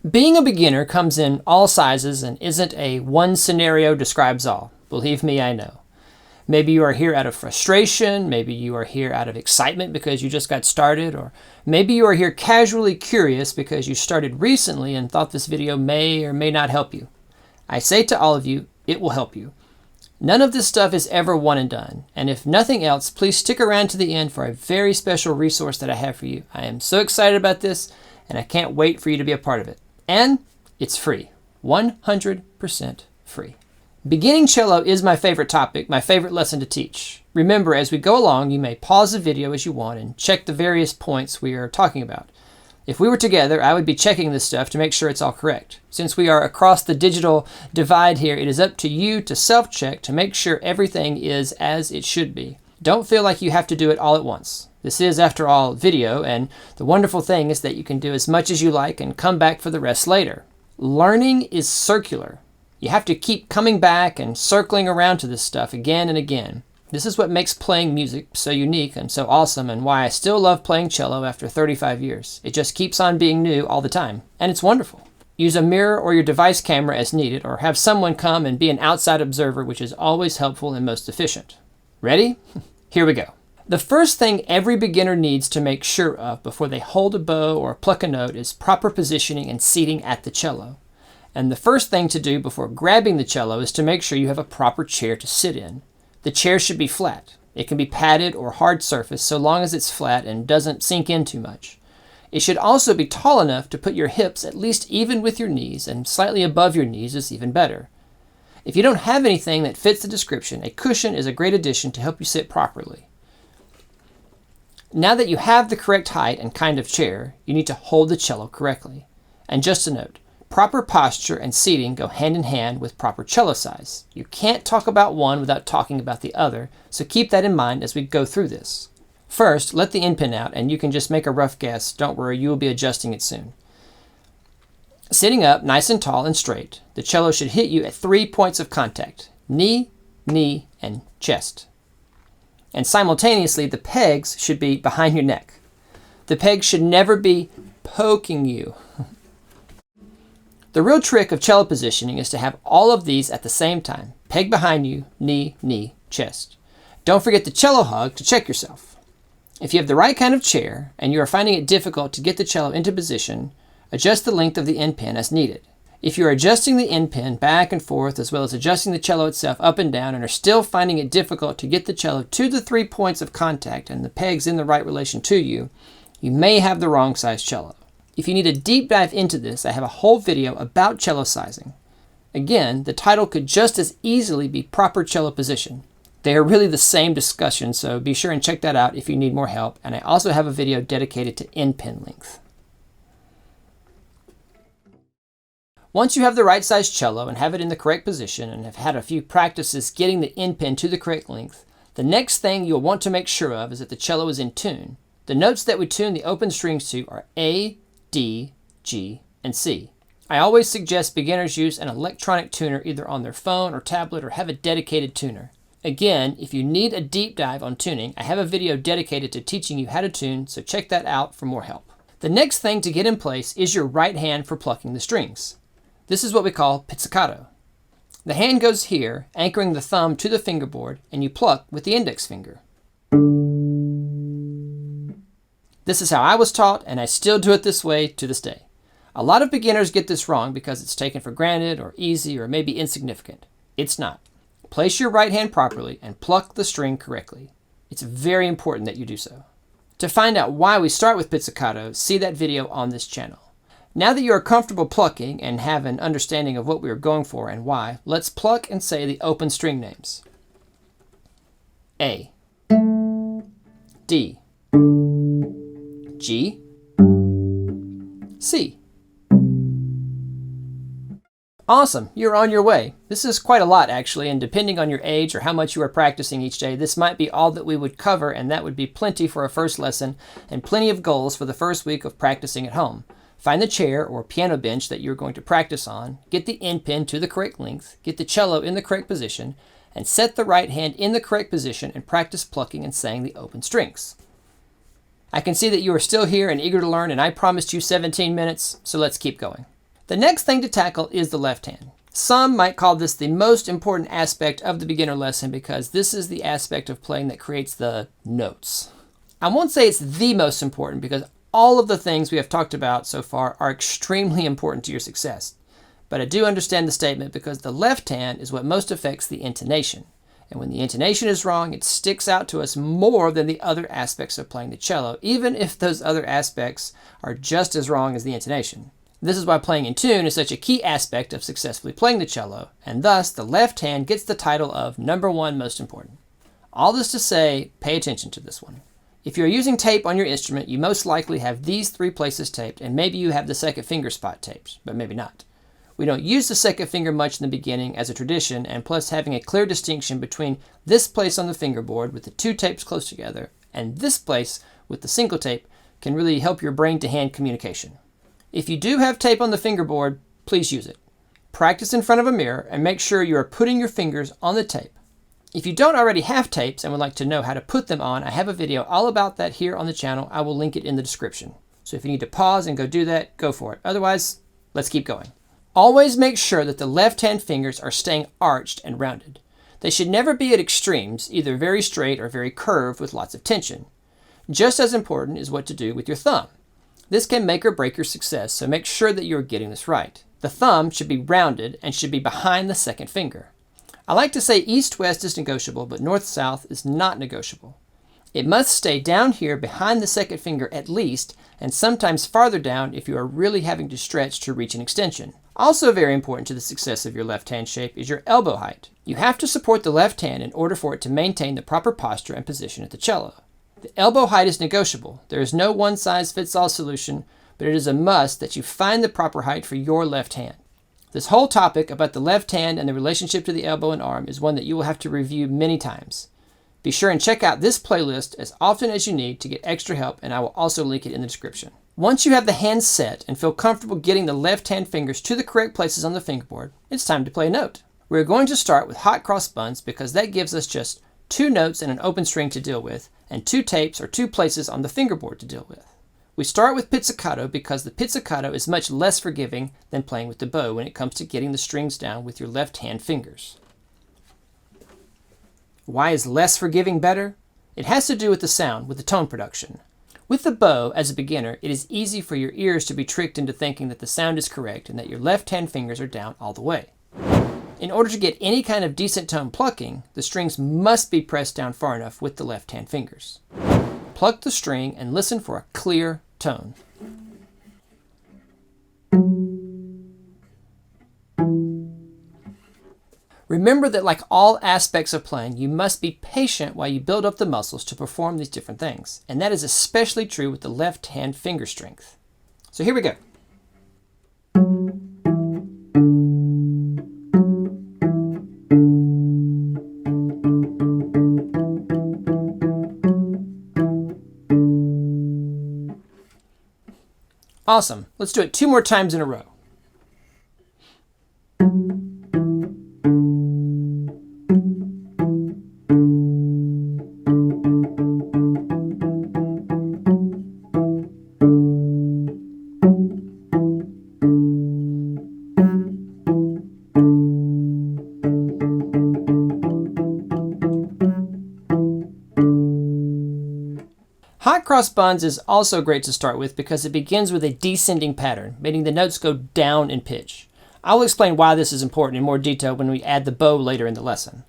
Being a beginner comes in all sizes and isn't a one scenario describes all. Believe me, I know. Maybe you are here out of frustration, maybe you are here out of excitement because you just got started, or maybe you are here casually curious because you started recently and thought this video may or may not help you. I say to all of you, it will help you. None of this stuff is ever one and done, and if nothing else, please stick around to the end for a very special resource that I have for you. I am so excited about this, and I can't wait for you to be a part of it. And it's free, 100% free. Beginning cello is my favorite topic, my favorite lesson to teach. Remember, as we go along, you may pause the video as you want and check the various points we are talking about. If we were together, I would be checking this stuff to make sure it's all correct. Since we are across the digital divide here, it is up to you to self-check to make sure everything is as it should be. Don't feel like you have to do it all at once. This is, after all, video, and the wonderful thing is that you can do as much as you like and come back for the rest later. Learning is circular. You have to keep coming back and circling around to this stuff again and again. This is what makes playing music so unique and so awesome, and why I still love playing cello after 35 years. It just keeps on being new all the time, and it's wonderful. Use a mirror or your device camera as needed, or have someone come and be an outside observer, which is always helpful and most efficient. Ready? Here we go. The first thing every beginner needs to make sure of before they hold a bow or pluck a note is proper positioning and seating at the cello. And the first thing to do before grabbing the cello is to make sure you have a proper chair to sit in. The chair should be flat. It can be padded or hard surface so long as it's flat and doesn't sink in too much. It should also be tall enough to put your hips at least even with your knees, and slightly above your knees is even better. If you don't have anything that fits the description, a cushion is a great addition to help you sit properly. Now that you have the correct height and kind of chair, you need to hold the cello correctly. And just a note, proper posture and seating go hand in hand with proper cello size. You can't talk about one without talking about the other, so keep that in mind as we go through this. First, let the end pin out and you can just make a rough guess. Don't worry, you will be adjusting it soon. Sitting up nice and tall and straight, the cello should hit you at 3 points of contact: knee, knee, and chest. And simultaneously, the pegs should be behind your neck. The pegs should never be poking you. The real trick of cello positioning is to have all of these at the same time. Peg behind you, knee, knee, chest. Don't forget the cello hug to check yourself. If you have the right kind of chair and you are finding it difficult to get the cello into position, adjust the length of the end pin as needed. If you are adjusting the end pin back and forth as well as adjusting the cello itself up and down and are still finding it difficult to get the cello to the 3 points of contact and the pegs in the right relation to you, you may have the wrong size cello. If you need a deep dive into this, I have a whole video about cello sizing. Again, the title could just as easily be proper cello position. They are really the same discussion, so be sure and check that out if you need more help, and I also have a video dedicated to end pin length. Once you have the right size cello and have it in the correct position and have had a few practices getting the end pin to the correct length, the next thing you'll want to make sure of is that the cello is in tune. The notes that we tune the open strings to are A, D, G, and C. I always suggest beginners use an electronic tuner either on their phone or tablet, or have a dedicated tuner. Again, if you need a deep dive on tuning, I have a video dedicated to teaching you how to tune, so check that out for more help. The next thing to get in place is your right hand for plucking the strings. This is what we call pizzicato. The hand goes here, anchoring the thumb to the fingerboard, and you pluck with the index finger. This is how I was taught, and I still do it this way to this day. A lot of beginners get this wrong because it's taken for granted or easy or maybe insignificant. It's not. Place your right hand properly and pluck the string correctly. It's very important that you do so. To find out why we start with pizzicato, see that video on this channel. Now that you are comfortable plucking and have an understanding of what we are going for and why, let's pluck and say the open string names. A, D, G, C. Awesome, you're on your way. This is quite a lot actually, and depending on your age or how much you are practicing each day, this might be all that we would cover, and that would be plenty for a first lesson and plenty of goals for the first week of practicing at home. Find the chair or piano bench that you're going to practice on, get the end pin to the correct length, get the cello in the correct position, and set the right hand in the correct position and practice plucking and saying the open strings. I can see that you are still here and eager to learn, and I promised you 17 minutes, so let's keep going. The next thing to tackle is the left hand. Some might call this the most important aspect of the beginner lesson because this is the aspect of playing that creates the notes. I won't say it's the most important because all of the things we have talked about so far are extremely important to your success. But I do understand the statement because the left hand is what most affects the intonation. And when the intonation is wrong, it sticks out to us more than the other aspects of playing the cello, even if those other aspects are just as wrong as the intonation. This is why playing in tune is such a key aspect of successfully playing the cello, and thus the left hand gets the title of number one most important. All this to say, pay attention to this one. If you're using tape on your instrument, you most likely have these three places taped, and maybe you have the second finger spot taped, but maybe not. We don't use the second finger much in the beginning as a tradition, and plus having a clear distinction between this place on the fingerboard with the two tapes close together and this place with the single tape can really help your brain-to-hand communication. If you do have tape on the fingerboard, please use it. Practice in front of a mirror and make sure you are putting your fingers on the tape. If you don't already have tapes and would like to know how to put them on, I have a video all about that here on the channel. I will link it in the description. So if you need to pause and go do that, go for it. Otherwise, let's keep going. Always make sure that the left-hand fingers are staying arched and rounded. They should never be at extremes, either very straight or very curved with lots of tension. Just as important is what to do with your thumb. This can make or break your success, so make sure that you are getting this right. The thumb should be rounded and should be behind the second finger. I like to say east-west is negotiable, but north-south is not negotiable. It must stay down here behind the second finger at least, and sometimes farther down if you are really having to stretch to reach an extension. Also very important to the success of your left hand shape is your elbow height. You have to support the left hand in order for it to maintain the proper posture and position at the cello. The elbow height is negotiable. There is no one-size-fits-all solution, but it is a must that you find the proper height for your left hand. This whole topic about the left hand and the relationship to the elbow and arm is one that you will have to review many times. Be sure and check out this playlist as often as you need to get extra help, and I will also link it in the description. Once you have the hands set and feel comfortable getting the left hand fingers to the correct places on the fingerboard, it's time to play a note. We're going to start with hot cross buns because that gives us just two notes and an open string to deal with, and two tapes or two places on the fingerboard to deal with. We start with pizzicato because the pizzicato is much less forgiving than playing with the bow when it comes to getting the strings down with your left hand fingers. Why is less forgiving better? It has to do with the sound, with the tone production. With the bow, as a beginner, it is easy for your ears to be tricked into thinking that the sound is correct and that your left-hand fingers are down all the way. In order to get any kind of decent tone plucking, the strings must be pressed down far enough with the left-hand fingers. Pluck the string and listen for a clear tone. Remember that like all aspects of playing, you must be patient while you build up the muscles to perform these different things. And that is especially true with the left hand finger strength. So here we go. Awesome. Let's do it 2 more times in a row. Hot cross buns is also great to start with because it begins with a descending pattern, meaning the notes go down in pitch. I will explain why this is important in more detail when we add the bow later in the lesson.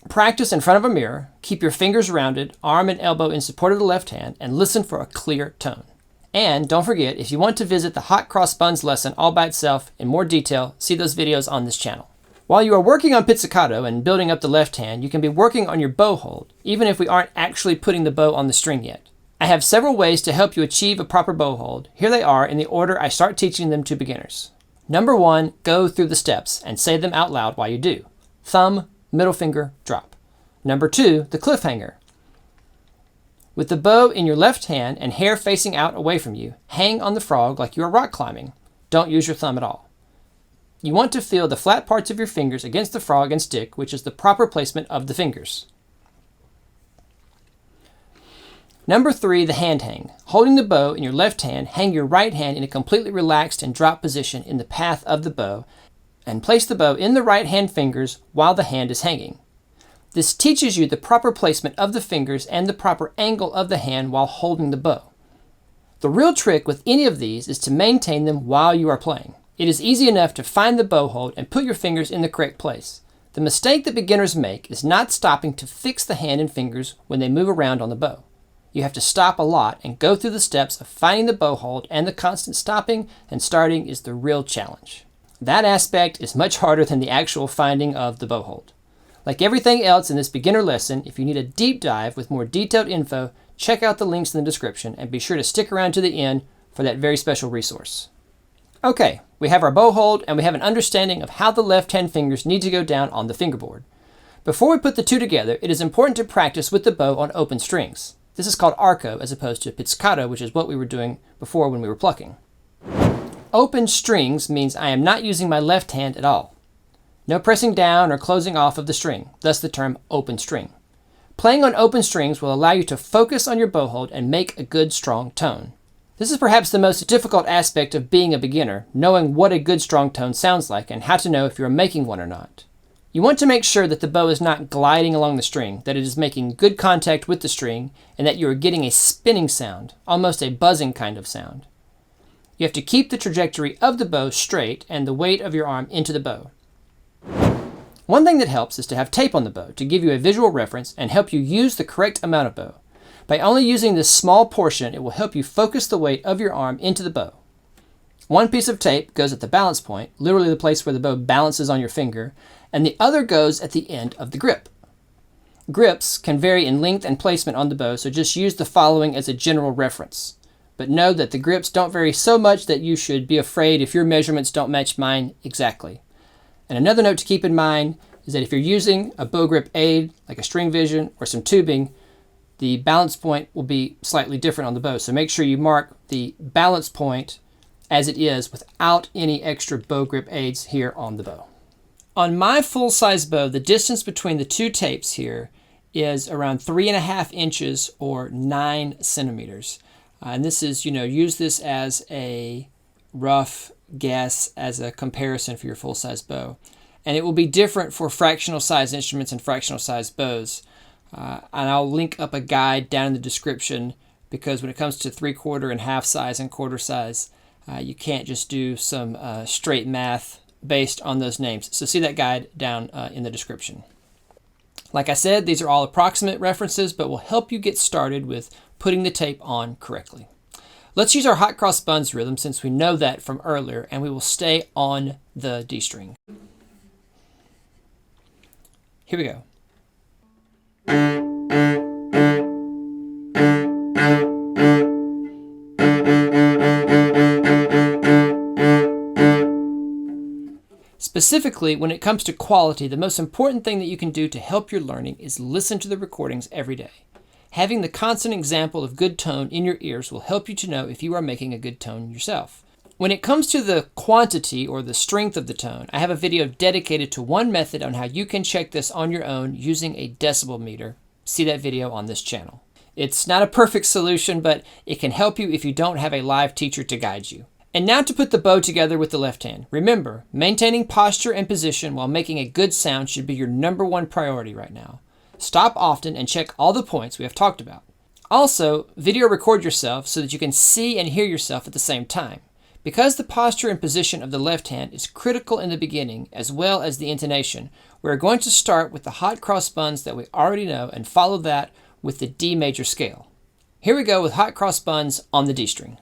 Practice in front of a mirror, keep your fingers rounded, arm and elbow in support of the left hand, and listen for a clear tone. And don't forget, if you want to visit the hot cross buns lesson all by itself in more detail, see those videos on this channel. While you are working on pizzicato and building up the left hand, you can be working on your bow hold, even if we aren't actually putting the bow on the string yet. I have several ways to help you achieve a proper bow hold. Here they are in the order I start teaching them to beginners. Number 1, go through the steps and say them out loud while you do. Thumb, middle finger, drop. Number 2, the cliffhanger. With the bow in your left hand and hair facing out away from you, hang on the frog like you are rock climbing. Don't use your thumb at all. You want to feel the flat parts of your fingers against the frog and stick, which is the proper placement of the fingers. Number 3, the hand hang. Holding the bow in your left hand, hang your right hand in a completely relaxed and drop position in the path of the bow, and place the bow in the right hand fingers while the hand is hanging. This teaches you the proper placement of the fingers and the proper angle of the hand while holding the bow. The real trick with any of these is to maintain them while you are playing. It is easy enough to find the bow hold and put your fingers in the correct place. The mistake that beginners make is not stopping to fix the hand and fingers when they move around on the bow. You have to stop a lot and go through the steps of finding the bow hold, and the constant stopping and starting is the real challenge. That aspect is much harder than the actual finding of the bow hold. Like everything else in this beginner lesson, if you need a deep dive with more detailed info, check out the links in the description and be sure to stick around to the end for that very special resource. Okay, we have our bow hold and we have an understanding of how the left hand fingers need to go down on the fingerboard. Before we put the two together, it is important to practice with the bow on open strings. This is called arco as opposed to pizzicato, which is what we were doing before when we were plucking. Open strings means I am not using my left hand at all. No pressing down or closing off of the string, thus the term open string. Playing on open strings will allow you to focus on your bow hold and make a good strong tone. This is perhaps the most difficult aspect of being a beginner, knowing what a good strong tone sounds like and how to know if you are making one or not. You want to make sure that the bow is not gliding along the string, that it is making good contact with the string, and that you are getting a spinning sound, almost a buzzing kind of sound. You have to keep the trajectory of the bow straight and the weight of your arm into the bow. One thing that helps is to have tape on the bow to give you a visual reference and help you use the correct amount of bow. By only using this small portion, it will help you focus the weight of your arm into the bow. One piece of tape goes at the balance point, literally the place where the bow balances on your finger, and the other goes at the end of the grip. Grips can vary in length and placement on the bow, so just use the following as a general reference. But know that the grips don't vary so much that you should be afraid if your measurements don't match mine exactly. And another note to keep in mind is that if you're using a bow grip aid, like a string vision or some tubing, the balance point will be slightly different on the bow. So make sure you mark the balance point as it is without any extra bow grip aids here on the bow. On my full-size bow, the distance between the two tapes here is around 3.5 inches or 9 centimeters. And this is, use this as a rough guess as a comparison for your full-size bow. And it will be different for fractional size instruments and fractional size bows. And I'll link up a guide down in the description, because when it comes to 3/4 and half size and quarter size, you can't just do some straight math based on those names. So see that guide down in the description. Like I said, these are all approximate references, but will help you get started with putting the tape on correctly. Let's use our hot cross buns rhythm since we know that from earlier, and we will stay on the D string. Here we go. Specifically, when it comes to quality, the most important thing that you can do to help your learning is listen to the recordings every day. Having the constant example of good tone in your ears will help you to know if you are making a good tone yourself. When it comes to the quantity or the strength of the tone, I have a video dedicated to one method on how you can check this on your own using a decibel meter. See that video on this channel. It's not a perfect solution, but it can help you if you don't have a live teacher to guide you. And now to put the bow together with the left hand. Remember, maintaining posture and position while making a good sound should be your #1 priority right now. Stop often and check all the points we have talked about. Also, video record yourself so that you can see and hear yourself at the same time. Because the posture and position of the left hand is critical in the beginning as well as the intonation, we're going to start with the hot cross buns that we already know and follow that with the D major scale. Here we go with hot cross buns on the D string.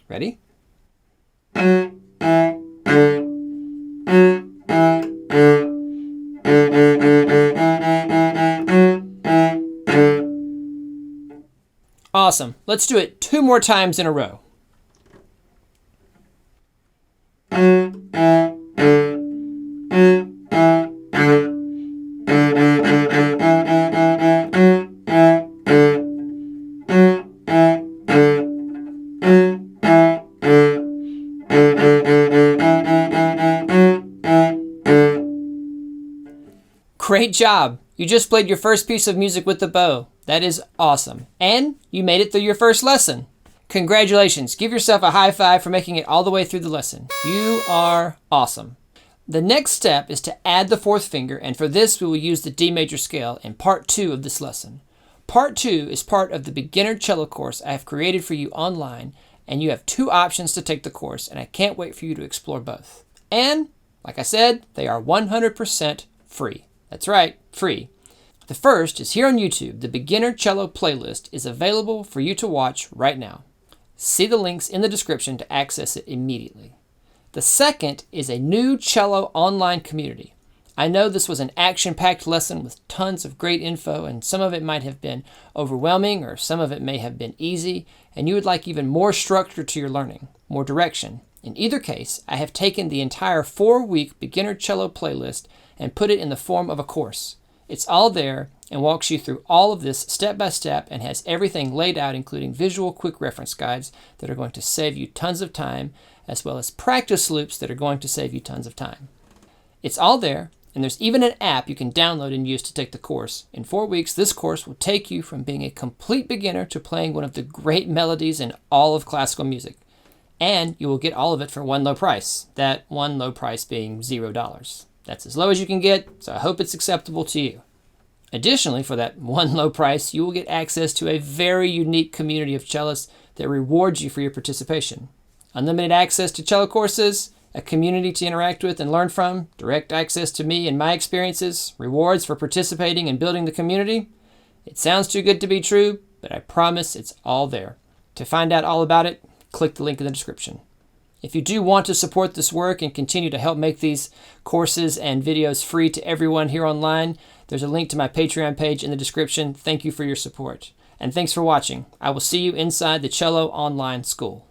Ready? Awesome. Let's do it 2 more times in a row. Great job! You just played your first piece of music with the bow. That is awesome. And you made it through your first lesson. Congratulations. Give yourself a high five for making it all the way through the lesson. You are awesome. The next step is to add the fourth finger, and for this we will use the D major scale in part 2 of this lesson. Part 2 is part of the beginner cello course I have created for you online, and you have 2 options to take the course, and I can't wait for you to explore both. And, like I said, they are 100% free. That's right, free. The first is here on YouTube. The Beginner Cello playlist is available for you to watch right now. See the links in the description to access it immediately. The second is a new cello online community. I know this was an action-packed lesson with tons of great info, and some of it might have been overwhelming or some of it may have been easy, and you would like even more structure to your learning, more direction. In either case, I have taken the entire 4-week beginner cello playlist and put it in the form of a course. It's all there and walks you through all of this step by step and has everything laid out, including visual quick reference guides that are going to save you tons of time, as well as practice loops that are going to save you tons of time. It's all there, and there's even an app you can download and use to take the course. In 4 weeks, this course will take you from being a complete beginner to playing one of the great melodies in all of classical music. And you will get all of it for one low price. That one low price being $0. That's as low as you can get, so I hope it's acceptable to you. Additionally, for that one low price, you will get access to a very unique community of cellists that rewards you for your participation. Unlimited access to cello courses, a community to interact with and learn from, direct access to me and my experiences, rewards for participating and building the community. It sounds too good to be true, but I promise it's all there. To find out all about it, click the link in the description. If you do want to support this work and continue to help make these courses and videos free to everyone here online, there's a link to my Patreon page in the description. Thank you for your support. And thanks for watching. I will see you inside the Cello Online School.